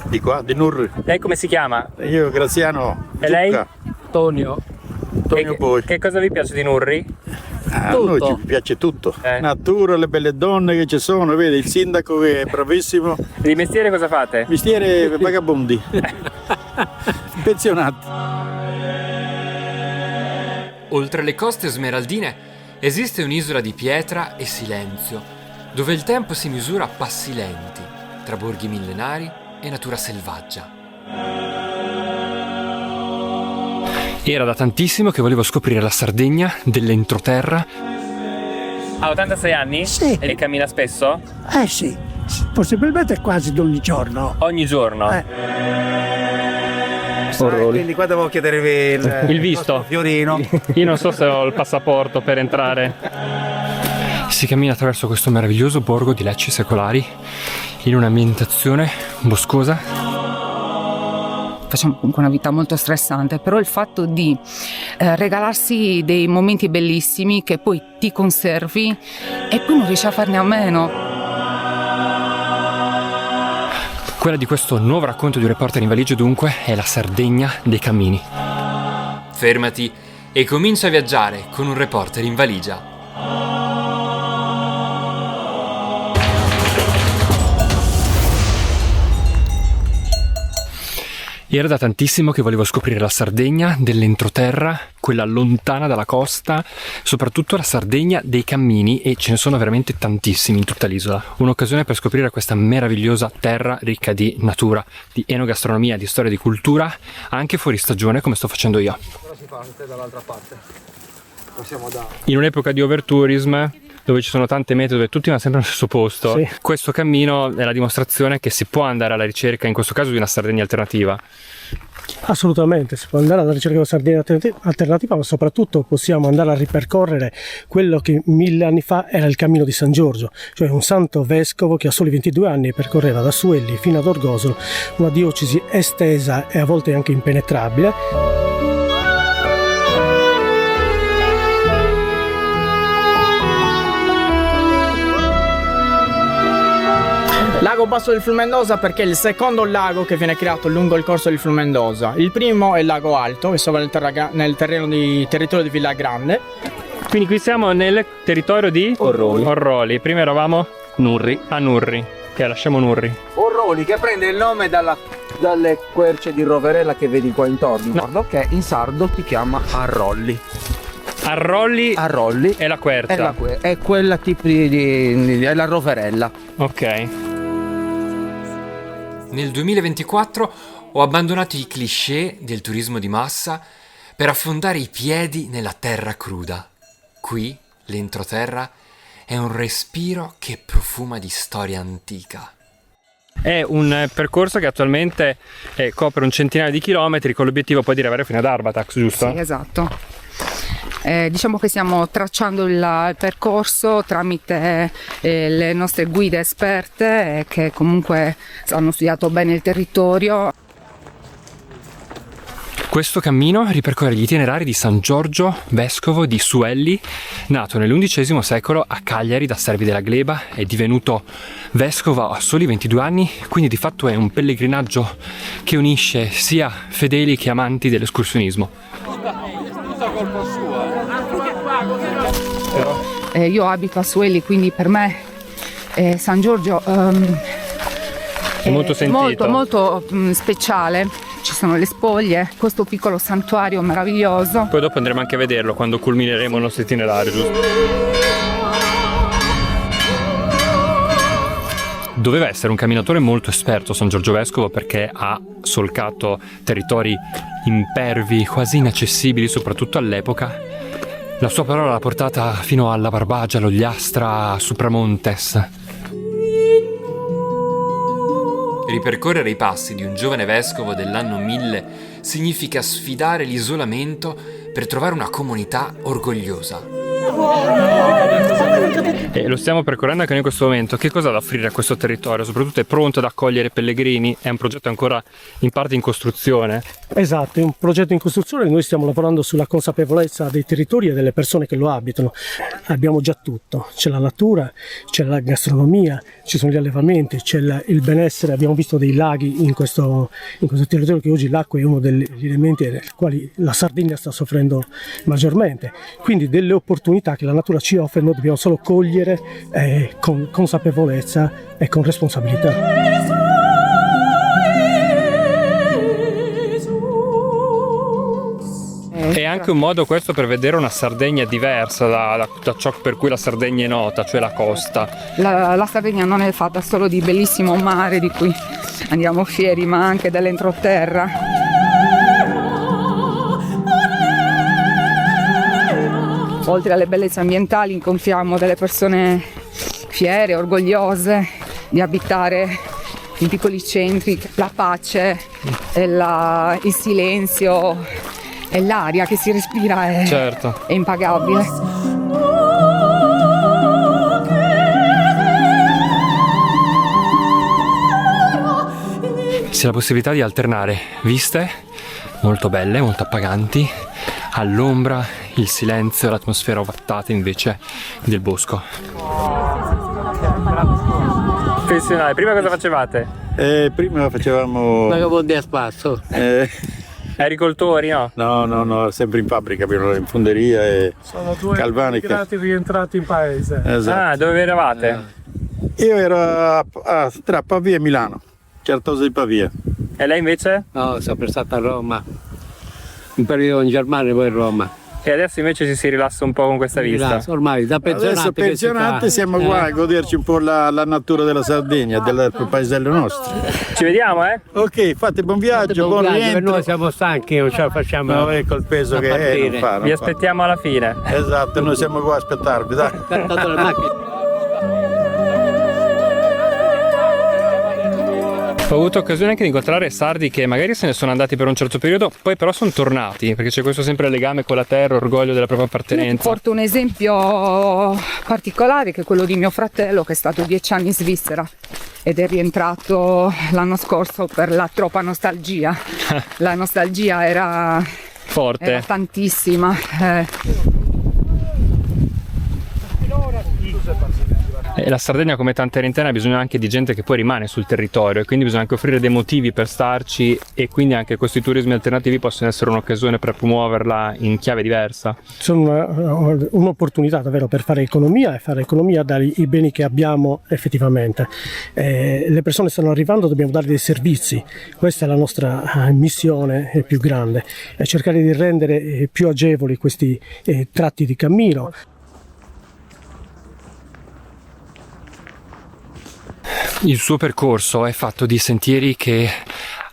Di qua, di Nurri. Lei come si chiama? Io Graziano. E lei? Zucca. Tonio. Tonio Poi. Che cosa vi piace di Nurri? A noi ci piace tutto. Natura, le belle donne che ci sono, vedi il sindaco che è bravissimo. Di mestiere cosa fate? Mestiere vagabondi. Pensionati. Oltre le coste smeraldine esiste un'isola di pietra e silenzio, dove il tempo si misura a passi lenti, tra borghi millenari e natura selvaggia. Era da tantissimo che volevo scoprire la Sardegna dell'entroterra. Ha 86 anni? Sì. E cammina spesso? Sì, possibilmente quasi ogni giorno. Ogni giorno? Quindi qua devo chiedervi Il visto. Fiorino. Io non so se ho il passaporto per entrare. Si cammina attraverso questo meraviglioso borgo di lecce secolari in un'ambientazione boscosa. Facciamo comunque una vita molto stressante, però il fatto di regalarsi dei momenti bellissimi che poi ti conservi e poi non riesci a farne a meno. Quella di questo nuovo racconto di un reporter in valigia dunque è la Sardegna dei cammini. Fermati e comincia a viaggiare con un reporter in valigia. Era da tantissimo che volevo scoprire la Sardegna dell'entroterra, quella lontana dalla costa, soprattutto la Sardegna dei cammini, e ce ne sono veramente tantissimi in tutta l'isola. Un'occasione per scoprire questa meravigliosa terra ricca di natura, di enogastronomia, di storia, di cultura, anche fuori stagione come sto facendo io. Ora si parte dall'altra parte. Passiamo da... In un'epoca di overtourism, dove ci sono tante mete, dove tutti vanno sempre allo stesso posto, Sì. Questo cammino è la dimostrazione che si può andare alla ricerca, in questo caso, di una Sardegna alternativa. Assolutamente, si può andare alla ricerca di una Sardegna alternativa, ma soprattutto possiamo andare a ripercorrere quello che 1000 anni fa era il cammino di San Giorgio, cioè un santo vescovo che a soli 22 anni percorreva da Suelli fino ad Orgosolo, una diocesi estesa e a volte anche impenetrabile. Lago Basso del Flumendosa perché è il secondo lago che viene creato lungo il corso del Flumendosa. Il primo è il Lago Alto, che si trova nel territorio di Villa Grande. Quindi qui siamo nel territorio di Orroli. Prima eravamo a Nurri. Ok, lasciamo Nurri. Orroli, che prende il nome dalle querce di Roverella che vedi qua intorno, che in sardo si chiama Arrolli. Arrolli Arrolli è la quercia. È quella tipo è la Roverella. Ok. Nel 2024 ho abbandonato i cliché del turismo di massa per affondare i piedi nella terra cruda. Qui, l'entroterra, è un respiro che profuma di storia antica. È un percorso che attualmente copre un centinaio di chilometri con l'obiettivo poi di arrivare fino ad Arbatax, giusto? Sì, esatto. Diciamo che stiamo tracciando il percorso tramite le nostre guide esperte che comunque hanno studiato bene il territorio. Questo cammino ripercorre gli itinerari di San Giorgio, vescovo di Suelli, nato nell'XI secolo a Cagliari da servi della gleba, è divenuto vescovo a soli 22 anni, quindi di fatto è un pellegrinaggio che unisce sia fedeli che amanti dell'escursionismo. Io abito a Suelli, quindi per me San Giorgio è molto sentito. molto speciale. Ci sono le spoglie, questo piccolo santuario meraviglioso. Poi dopo andremo anche a vederlo quando culmineremo il nostro itinerario, giusto? Doveva essere un camminatore molto esperto San Giorgio Vescovo, perché ha solcato territori impervi, quasi inaccessibili, soprattutto all'epoca. La sua parola l'ha portata fino alla Barbagia, all'Ogliastra, a Supramontes. Ripercorrere i passi di un giovane vescovo dell'anno 1000 significa sfidare l'isolamento per trovare una comunità orgogliosa. E lo stiamo percorrendo anche noi in questo momento. Che cosa ha da offrire a questo territorio? Soprattutto è pronto ad accogliere pellegrini? È un progetto ancora in parte in costruzione? Esatto, è un progetto in costruzione, noi stiamo lavorando sulla consapevolezza dei territori e delle persone che lo abitano. Abbiamo già tutto, c'è la natura, c'è la gastronomia, ci sono gli allevamenti, c'è il benessere, abbiamo visto dei laghi in questo territorio, che oggi l'acqua è uno degli elementi nei quali la Sardegna sta soffrendo maggiormente. Quindi delle opportunità che la natura ci offre noi dobbiamo solo cogliere con consapevolezza e con responsabilità. È anche un modo questo per vedere una Sardegna diversa da ciò per cui la Sardegna è nota, cioè la costa. La Sardegna non è fatta solo di bellissimo mare di cui andiamo fieri, ma anche dell'entroterra. Oltre alle bellezze ambientali incontriamo delle persone fiere, orgogliose di abitare in piccoli centri. La pace, il silenzio e l'aria che si respira è impagabile. Si ha la possibilità di alternare viste molto belle, molto appaganti, all'ombra, il silenzio e l'atmosfera ovattata invece del bosco. Pensionale, prima cosa facevate? Prima facevamo... Vagabondi a spasso. Agricoltori, no? No, sempre in fabbrica, in funderia e Sono due galvanica. immigrati rientrati in paese. Esatto. Ah, dove eravate? Io ero tra Pavia e Milano, Certosa di Pavia. E lei invece? No, sono sempre stato a Roma. Un periodo in Germania, poi a Roma. E adesso invece si rilassa un po' con questa vista. Ormai da pensionati. Adesso pensionati siamo qua a goderci un po' la natura della Sardegna, del paesello nostro. Ci vediamo, eh? Ok, fate buon viaggio, buon Per rientro. noi siamo stanchi, non ce la facciamo. No, ecco il peso che è, non fa. Vi aspettiamo alla fine. Esatto, noi siamo qua a aspettarvi, dai. Dato le macchine. Ho avuto occasione anche di incontrare sardi che magari se ne sono andati per un certo periodo, poi però sono tornati, perché c'è questo sempre legame con la terra, orgoglio della propria Io ti appartenenza. porto un esempio particolare che è quello di mio fratello, che è stato 10 anni in Svizzera ed è rientrato l'anno scorso per la troppa nostalgia. La nostalgia era Forte. tantissima. E la Sardegna, come tante aree interne, ha bisogno anche di gente che poi rimane sul territorio, e quindi bisogna anche offrire dei motivi per starci, e quindi anche questi turismi alternativi possono essere un'occasione per promuoverla in chiave diversa. Sono un'opportunità davvero per fare economia e fare economia dai beni che abbiamo effettivamente. Le persone stanno arrivando, dobbiamo dare dei servizi, questa è la nostra missione più grande, è cercare di rendere più agevoli questi tratti di cammino. Il suo percorso è fatto di sentieri che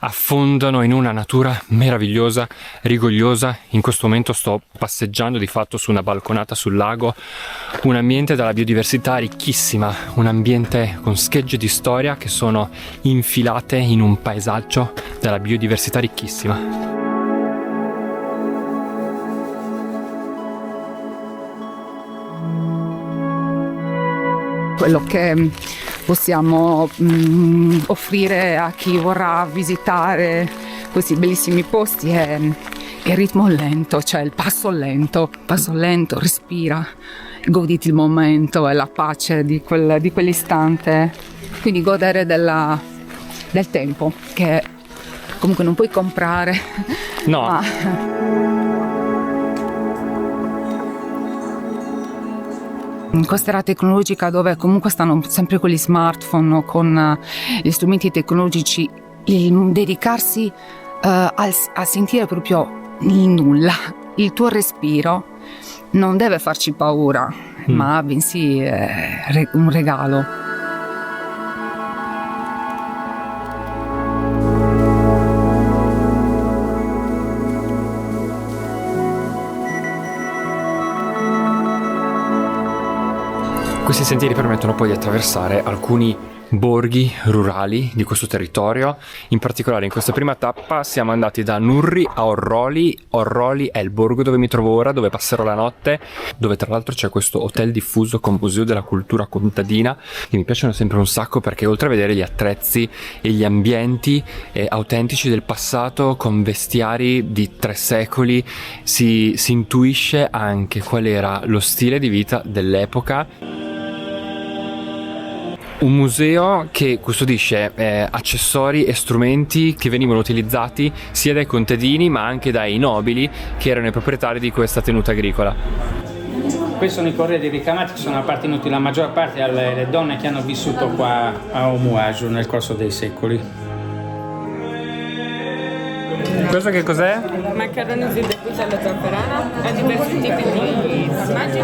affondano in una natura meravigliosa, rigogliosa. In questo momento sto passeggiando di fatto su una balconata sul lago, un ambiente dalla biodiversità ricchissima, un ambiente con schegge di storia che sono infilate in un paesaggio dalla biodiversità ricchissima. Quello che possiamo offrire a chi vorrà visitare questi bellissimi posti è il ritmo lento, cioè il passo lento, respira, goditi il momento e la pace di quell'istante, quindi godere del tempo che comunque non puoi comprare. No. Ma in questa era tecnologica dove comunque stanno sempre con gli smartphone, con gli strumenti tecnologici, il dedicarsi a sentire proprio il nulla, il tuo respiro non deve farci paura, ma bensì è un regalo. Questi sentieri permettono poi di attraversare alcuni borghi rurali di questo territorio. In particolare in questa prima tappa siamo andati da Nurri a Orroli. Orroli è il borgo dove mi trovo ora, dove passerò la notte, dove tra l'altro c'è questo hotel diffuso con museo della cultura contadina che mi piacciono sempre un sacco, perché oltre a vedere gli attrezzi e gli ambienti autentici del passato con vestiari di 3 secoli, si intuisce anche qual era lo stile di vita dell'epoca. Un museo che custodisce accessori e strumenti che venivano utilizzati sia dai contadini ma anche dai nobili che erano i proprietari di questa tenuta agricola. Questi sono i corredi ricamati che sono appartenuti la maggior parte alle donne che hanno vissuto qua a Omuaju nel corso dei secoli. Questo che cos'è? Macaroni di debuta alla zafferana, ha diversi tipi di formaggi.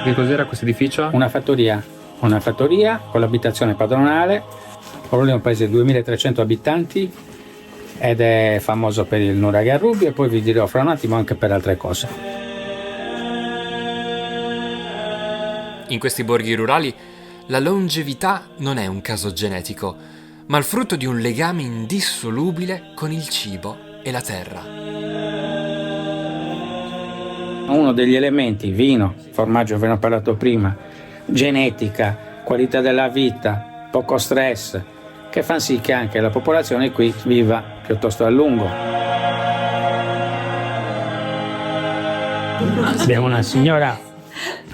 Che cos'era questo edificio? Una fattoria con l'abitazione padronale. Orroli è un paese di 2300 abitanti ed è famoso per il nuraghe a rubi, e poi vi dirò fra un attimo anche per altre cose. In questi borghi rurali la longevità non è un caso genetico, ma il frutto di un legame indissolubile con il cibo e la terra. Uno degli elementi, vino, formaggio, ve ne ho parlato prima, genetica, qualità della vita, poco stress, che fanno sì che anche la popolazione qui viva piuttosto a lungo. Abbiamo una signora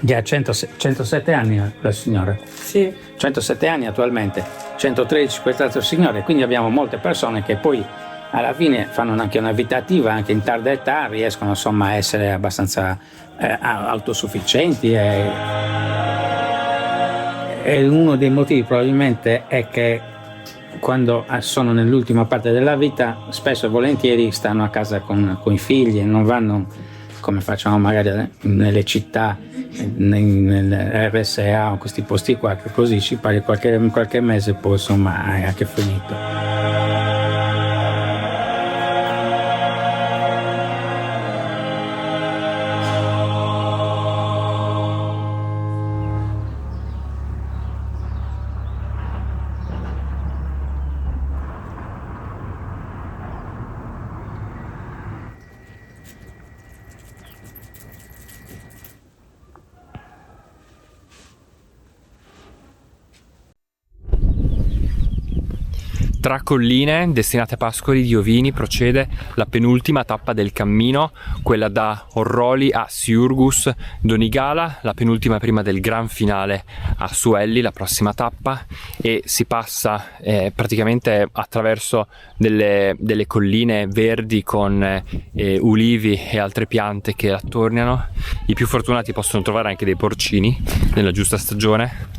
che ha 107 anni, la signora. Sì. 107 anni attualmente, 113 quest'altro signore, quindi abbiamo molte persone che poi alla fine fanno anche una vita attiva, anche in tarda età riescono insomma a essere abbastanza autosufficienti e uno dei motivi probabilmente è che quando sono nell'ultima parte della vita spesso e volentieri stanno a casa con i figli e non vanno come facciamo magari nelle città, nel RSA o questi posti qua, che così ci pare qualche mese poi insomma è anche finito. Tra colline destinate a pascoli di ovini procede la penultima tappa del cammino, quella da Orroli a Siurgus Donigala, la penultima prima del gran finale a Suelli, la prossima tappa, e si passa praticamente attraverso delle colline verdi con ulivi e altre piante che attorniano. I più fortunati possono trovare anche dei porcini nella giusta stagione.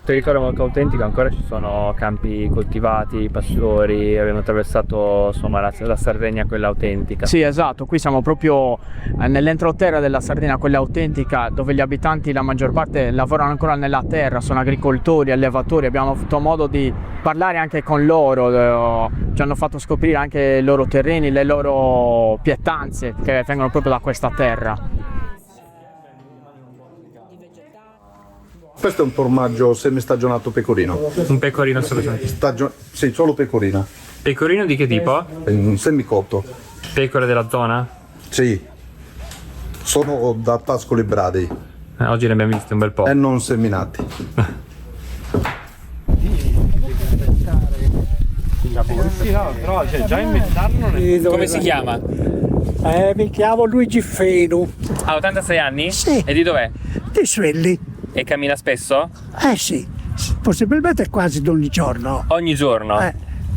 Territorio molto autentico, ancora ci sono campi coltivati, pastori, abbiamo attraversato insomma la Sardegna quella autentica. Sì, esatto, qui siamo proprio nell'entroterra della Sardegna quella autentica, dove gli abitanti la maggior parte lavorano ancora nella terra, sono agricoltori, allevatori, abbiamo avuto modo di parlare anche con loro, ci hanno fatto scoprire anche i loro terreni, le loro pietanze che vengono proprio da questa terra. Questo è un formaggio semistagionato pecorino. Un pecorino solo? Sì, solo pecorina. Pecorino di che tipo? Un semicotto. Pecore della zona? Sì. Sono da Pascoli Bradei. Oggi ne abbiamo visti un bel po'. E non seminati. Come si chiama? Mi chiamo Luigi Fenu. Ha 86 anni? Sì. E di dov'è? Di Suelli. E cammina spesso? Sì, possibilmente quasi ogni giorno. Ogni giorno?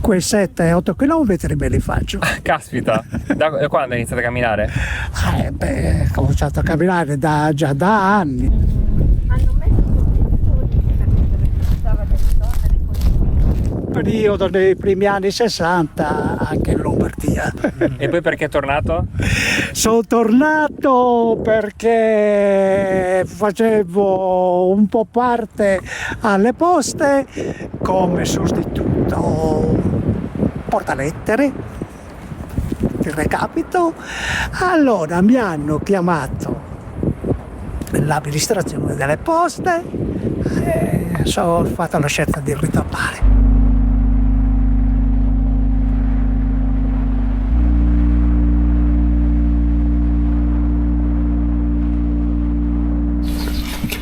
Quei 7-8 km me li faccio. Caspita, da quando hai iniziato a camminare? Ho cominciato a camminare già da anni. periodo dei primi anni 60 anche in Lombardia. E poi perché è tornato? Sono tornato perché facevo un po' parte alle poste come sostituto portalettere, ti recapito. Allora mi hanno chiamato l'amministrazione delle poste e ho fatto la scelta di ritornare.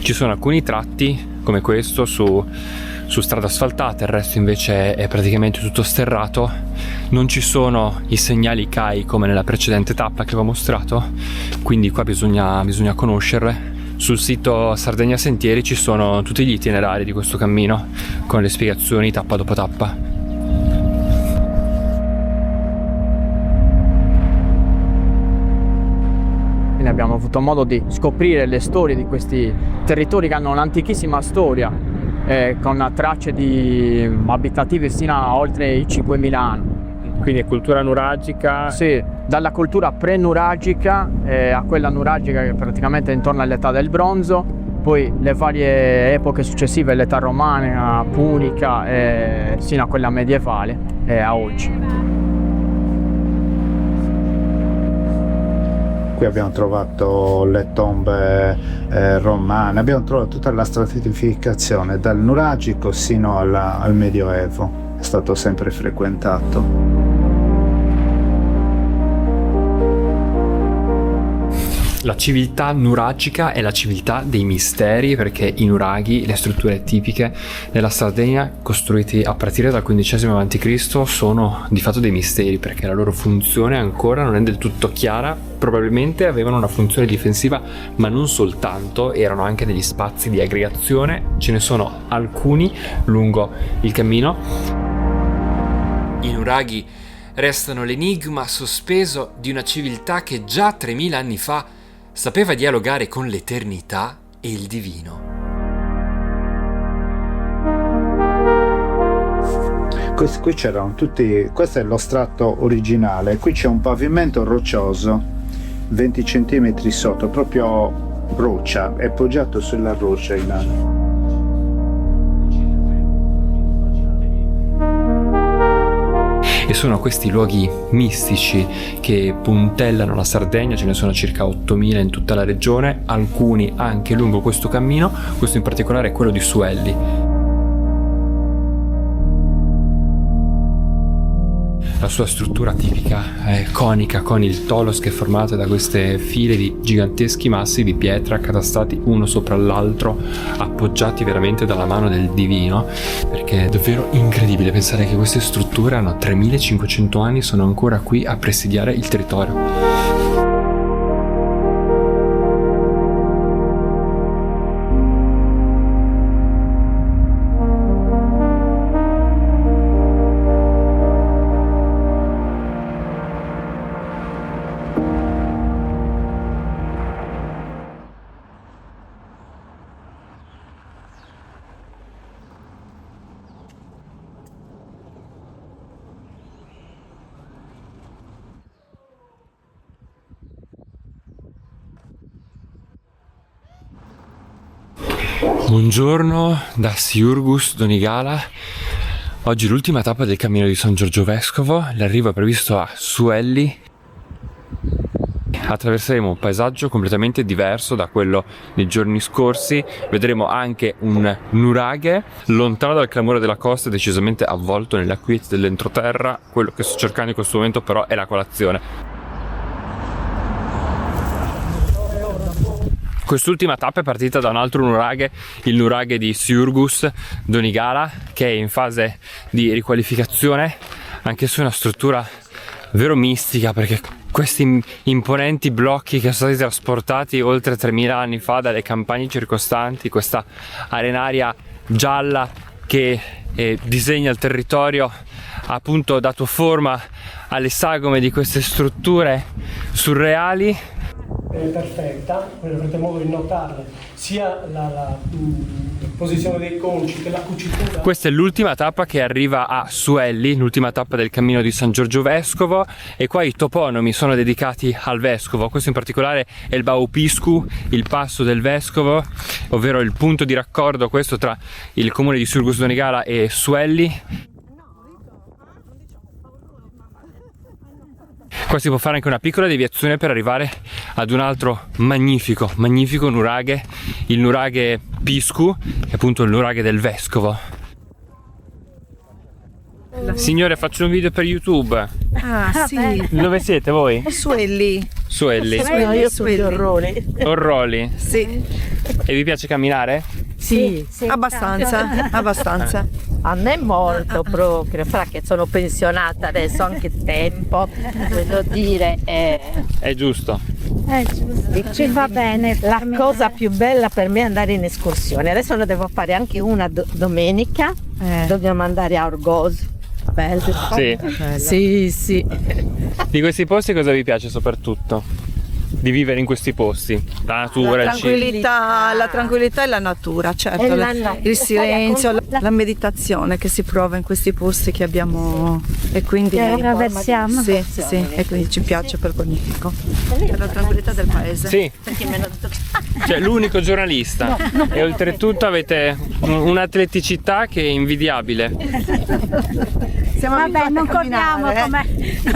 Ci sono alcuni tratti come questo su strada asfaltata, il resto invece è praticamente tutto sterrato. Non ci sono i segnali CAI come nella precedente tappa che avevo mostrato, quindi qua bisogna conoscerle. Sul sito Sardegna Sentieri ci sono tutti gli itinerari di questo cammino con le spiegazioni tappa dopo tappa. Quindi abbiamo avuto modo di scoprire le storie di questi territori che hanno un'antichissima storia, con tracce abitative fino a oltre i 5.000 anni. Quindi è cultura nuragica? Sì, dalla cultura pre-nuragica a quella nuragica che praticamente è intorno all'età del bronzo, poi le varie epoche successive, l'età romana, punica, sino a quella medievale e a oggi. Qui abbiamo trovato le tombe romane, abbiamo trovato tutta la stratificazione dal nuragico sino al medioevo, è stato sempre frequentato. La civiltà nuragica è la civiltà dei misteri, perché i nuraghi, le strutture tipiche della Sardegna costruiti a partire dal XV a.C. sono di fatto dei misteri, perché la loro funzione ancora non è del tutto chiara. Probabilmente avevano una funzione difensiva, ma non soltanto, erano anche degli spazi di aggregazione. Ce ne sono alcuni lungo il cammino. I nuraghi restano l'enigma sospeso di una civiltà che già 3000 anni fa sapeva dialogare con l'eternità e il divino. Qui c'erano tutti, questo è lo strato originale, qui c'è un pavimento roccioso 20 cm sotto, proprio roccia, è poggiato sulla roccia in alto. E sono questi luoghi mistici che puntellano la Sardegna, ce ne sono circa 8.000 in tutta la regione, alcuni anche lungo questo cammino, questo in particolare è quello di Suelli. La sua struttura tipica è conica, con il tolos che è formato da queste file di giganteschi massi di pietra accatastati uno sopra l'altro, appoggiati veramente dalla mano del divino, perché è davvero incredibile pensare che queste strutture hanno 3500 anni e sono ancora qui a presidiare il territorio. Buongiorno da Siurgus Donigala. Oggi l'ultima tappa del cammino di San Giorgio Vescovo, l'arrivo è previsto a Suelli. Attraverseremo un paesaggio completamente diverso da quello dei giorni scorsi, vedremo anche un nuraghe lontano dal clamore della costa, decisamente avvolto nella quiete dell'entroterra. Quello che sto cercando in questo momento però è la colazione. Quest'ultima tappa è partita da un altro nuraghe, il nuraghe di Siurgus Donigala, che è in fase di riqualificazione. Anche su una struttura vero mistica, perché questi imponenti blocchi che sono stati trasportati oltre 3000 anni fa dalle campagne circostanti, questa arenaria gialla che disegna il territorio, ha appunto dato forma alle sagome di queste strutture surreali. perfetta, voi avrete modo di notarle, sia la posizione dei conci che la cucitura. Questa è l'ultima tappa che arriva a Suelli, l'ultima tappa del cammino di San Giorgio Vescovo, e qua i toponimi sono dedicati al vescovo. Questo in particolare è il Baupiscu, il passo del vescovo, ovvero il punto di raccordo questo tra il comune di Surgus Donegala e Suelli. Qua si può fare anche una piccola deviazione per arrivare ad un altro magnifico nuraghe, il nuraghe Piscu, che è appunto il nuraghe del vescovo. Signore, faccio un video per YouTube. Ah, sì. Dove siete voi? Suelli. Suelli. No, io sono di Orroli. Orroli? Sì. E vi piace camminare? Sì, abbastanza. A me molto proprio, fra che sono pensionata adesso, anche tempo, voglio dire, È giusto. ci va bene. La cosa più bella per me è andare in escursione. Adesso ne devo fare anche una domenica, dobbiamo andare a Orgoz. Bello. Sì. Sì. Di questi posti cosa vi piace soprattutto? Di vivere in questi posti? La natura, La tranquillità e la natura, certo, il silenzio, la meditazione che si prova in questi posti che abbiamo e quindi attraversiamo. Sì, e quindi ci piace per quel motivo. Per la tranquillità del paese. Sì. Cioè l'unico giornalista e oltretutto avete un'atleticità che è invidiabile. Vabbè, non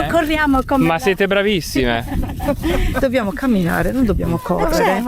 corriamo come Ma siete bravissime. Dobbiamo camminare, non dobbiamo correre.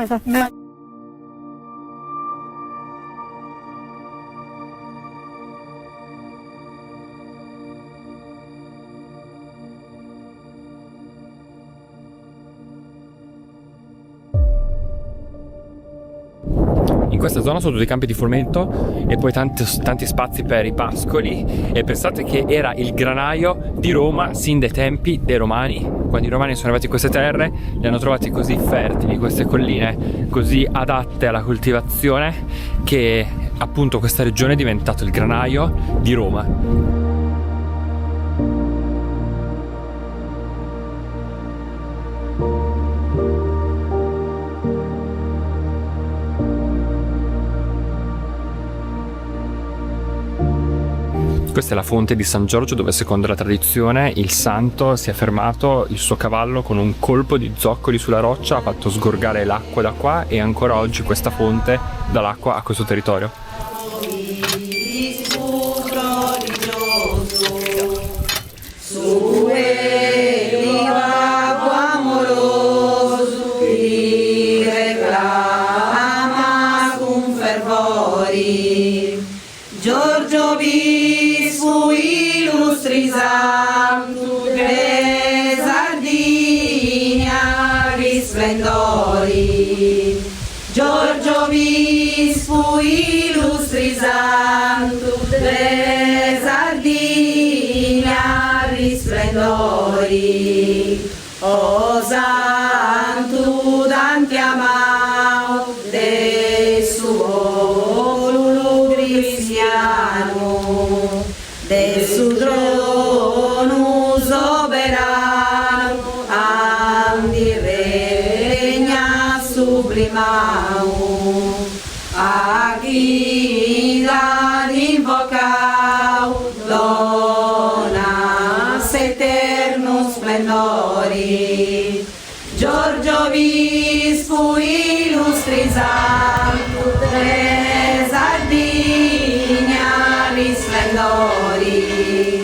In questa zona sono dei campi di frumento e poi tanti spazi per i pascoli, e pensate che era il granaio di Roma sin dai tempi dei Romani. Quando i Romani sono arrivati in queste terre le hanno trovate così fertili, queste colline così adatte alla coltivazione, che appunto questa regione è diventato il granaio di Roma. Questa è la fonte di San Giorgio, dove secondo la tradizione il santo si è fermato il suo cavallo con un colpo di zoccoli sulla roccia, ha fatto sgorgare l'acqua da qua, e ancora oggi questa fonte dà l'acqua a questo territorio. Giorgio Visfu illustri sanctus de Sardinia risplendori. Giorgio Visfu illustri sanctus de Sardinia risplendori. O sanctus antiamau de suo cristiano, del su trono soberano, andi regna sublimau, a chi da invocau, donas eterno splendori. Giorgio Visfu illustri sanctus de Sardinia risplendori.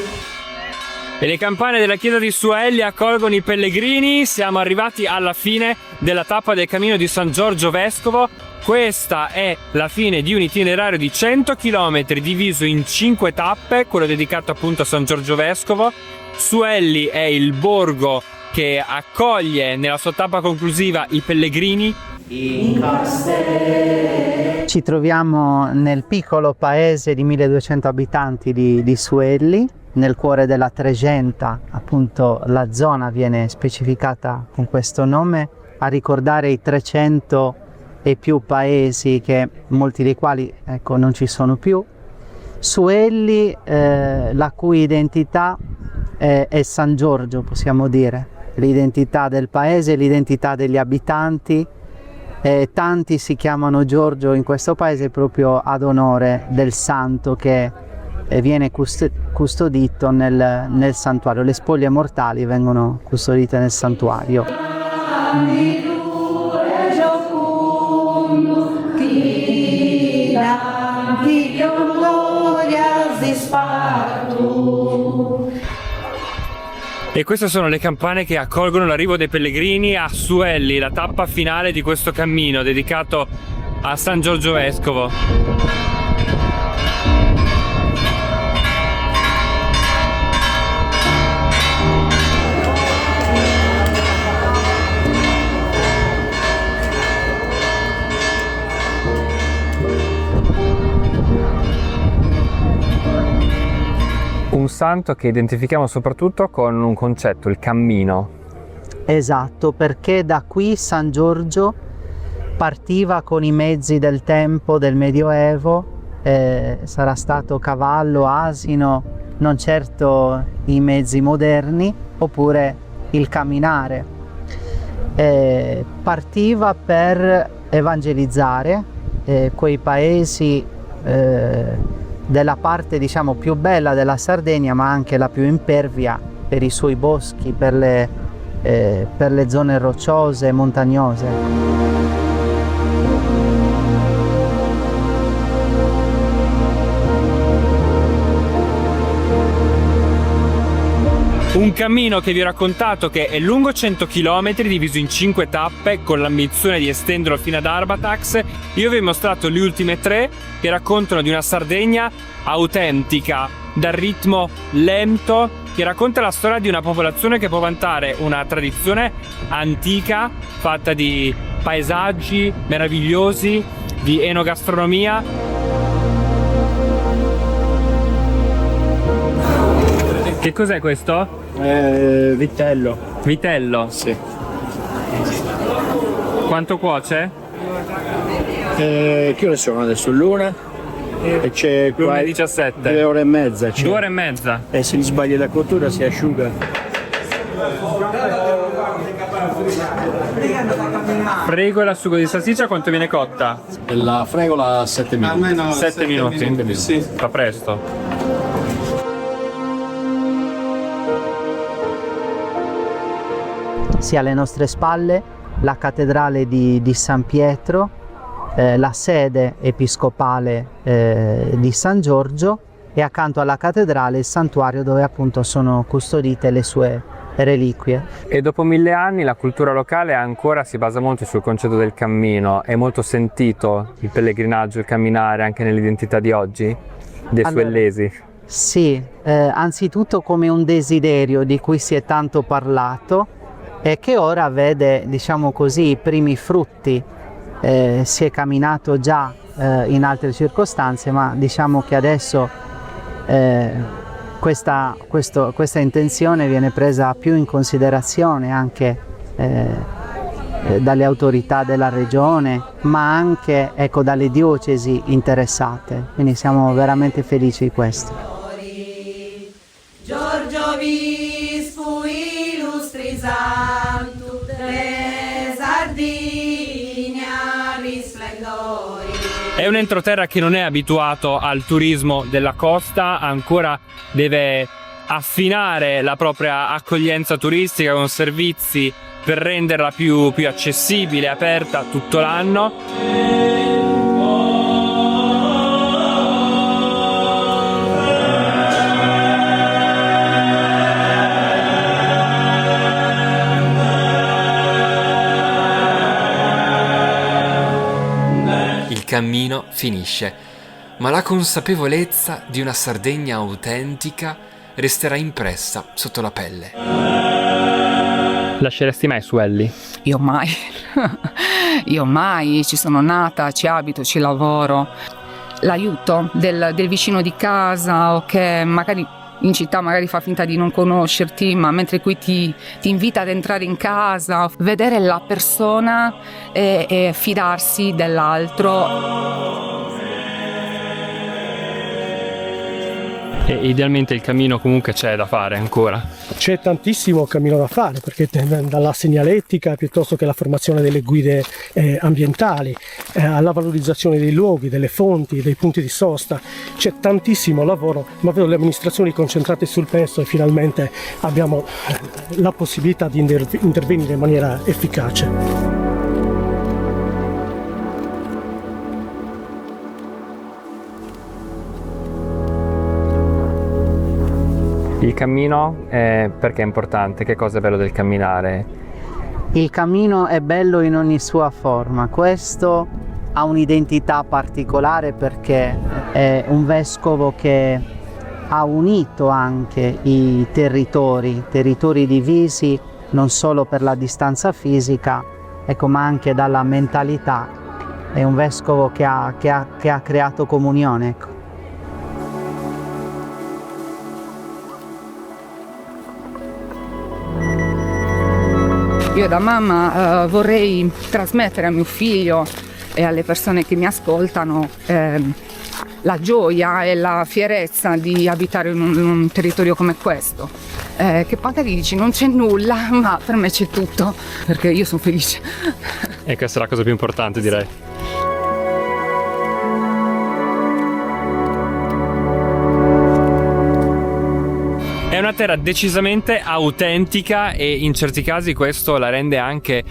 E le campane della chiesa di Suelli accolgono i pellegrini. Siamo arrivati alla fine della tappa del cammino di San Giorgio Vescovo. Questa è la fine di un itinerario di 100 km diviso in 5 tappe, quello dedicato appunto a San Giorgio Vescovo. Suelli è il borgo che accoglie nella sua tappa conclusiva i pellegrini. Ci troviamo nel piccolo paese di 1200 abitanti di Suelli, nel cuore della Tregenta, appunto la zona viene specificata con questo nome, a ricordare i 300 e più paesi, che molti dei quali non ci sono più. Suelli, la cui identità è San Giorgio, possiamo dire. l'identità del paese, l'identità degli abitanti. Tanti si chiamano Giorgio in questo paese proprio ad onore del santo che viene custodito nel santuario. Le spoglie mortali vengono custodite nel santuario. E queste sono le campane che accolgono l'arrivo dei pellegrini a Suelli, la tappa finale di questo cammino dedicato a San Giorgio Vescovo. Un santo che identifichiamo soprattutto con un concetto, il cammino. Esatto, perché da qui San Giorgio partiva con i mezzi del tempo del Medioevo, sarà stato cavallo, asino, non certo i mezzi moderni, oppure il camminare. Partiva per evangelizzare quei paesi della parte diciamo più bella della Sardegna, ma anche la più impervia per i suoi boschi, per le zone rocciose e montagnose. Un cammino che vi ho raccontato che è lungo 100 km, diviso in 5 tappe, con l'ambizione di estenderlo fino ad Arbatax. Io vi ho mostrato le ultime 3 che raccontano di una Sardegna autentica, dal ritmo lento, che racconta la storia di una popolazione che può vantare una tradizione antica, fatta di paesaggi meravigliosi, di enogastronomia. Che cos'è questo? Vitello. Vitello? Sì. Quanto cuoce? Che ore sono adesso? L'una? E c'è qua 17. 2 ore e mezza. 2 ore e mezza. E se gli sbagli la cottura si asciuga. Fregola, sugo di salsiccia, quanto viene cotta? La fregola 7 minuti. Almeno 7 minuti. Sì. Fa presto. Sia alle nostre spalle la cattedrale di San Pietro, la sede episcopale di San Giorgio, e accanto alla cattedrale il santuario dove appunto sono custodite le sue reliquie. E dopo 1000 anni la cultura locale ancora si basa molto sul concetto del cammino. È molto sentito il pellegrinaggio, il camminare anche nell'identità di oggi, dei suellesi. Sì, anzitutto come un desiderio di cui si è tanto parlato e che ora vede, diciamo così, i primi frutti. Si è camminato già in altre circostanze, ma diciamo che adesso questa intenzione viene presa più in considerazione anche dalle autorità della regione, ma anche dalle diocesi interessate, quindi siamo veramente felici di questo. Giorgio Vispo illustri santo de Sardigna risplendori. È un entroterra che non è abituato al turismo della costa, ancora deve affinare la propria accoglienza turistica con servizi per renderla più accessibile, aperta tutto l'anno. Il cammino finisce, ma la consapevolezza di una Sardegna autentica resterà impressa sotto la pelle. Lasceresti mai Suelli? Io mai. Io mai. Ci sono nata, ci abito, ci lavoro. L'aiuto del vicino di casa, o che magari in città magari fa finta di non conoscerti, ma mentre qui ti invita ad entrare in casa, vedere la persona e fidarsi dell'altro. E idealmente il cammino comunque c'è da fare ancora. C'è tantissimo cammino da fare, perché dalla segnaletica piuttosto che la formazione delle guide ambientali, alla valorizzazione dei luoghi, delle fonti, dei punti di sosta, c'è tantissimo lavoro, ma vedo le amministrazioni concentrate sul pezzo e finalmente abbiamo la possibilità di intervenire in maniera efficace. Il cammino perché è importante? Che cosa è bello del camminare? Il cammino è bello in ogni sua forma. Questo ha un'identità particolare perché è un vescovo che ha unito anche i territori divisi non solo per la distanza fisica, ecco, ma anche dalla mentalità. È un vescovo che ha creato comunione, ecco. Io da mamma vorrei trasmettere a mio figlio e alle persone che mi ascoltano la gioia e la fierezza di abitare in un territorio come questo. Che magari dici non c'è nulla, ma per me c'è tutto, perché io sono felice. E questa è la cosa più importante, direi. È una terra decisamente autentica e in certi casi questo la rende anche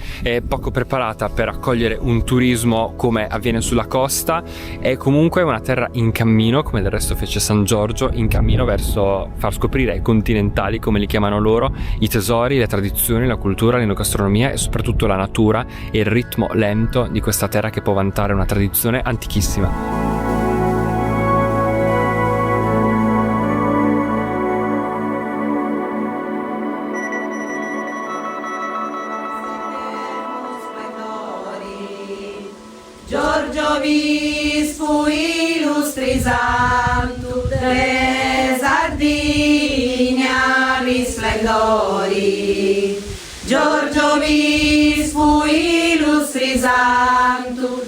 poco preparata per accogliere un turismo come avviene sulla costa. È comunque una terra in cammino, come del resto fece San Giorgio, in cammino verso far scoprire ai continentali, come li chiamano loro, i tesori, le tradizioni, la cultura, l'enogastronomia e soprattutto la natura e il ritmo lento di questa terra che può vantare una tradizione antichissima. Giorgio Vispo illustri santu de Sardigna risplendori. Giorgio Vispo illustri santu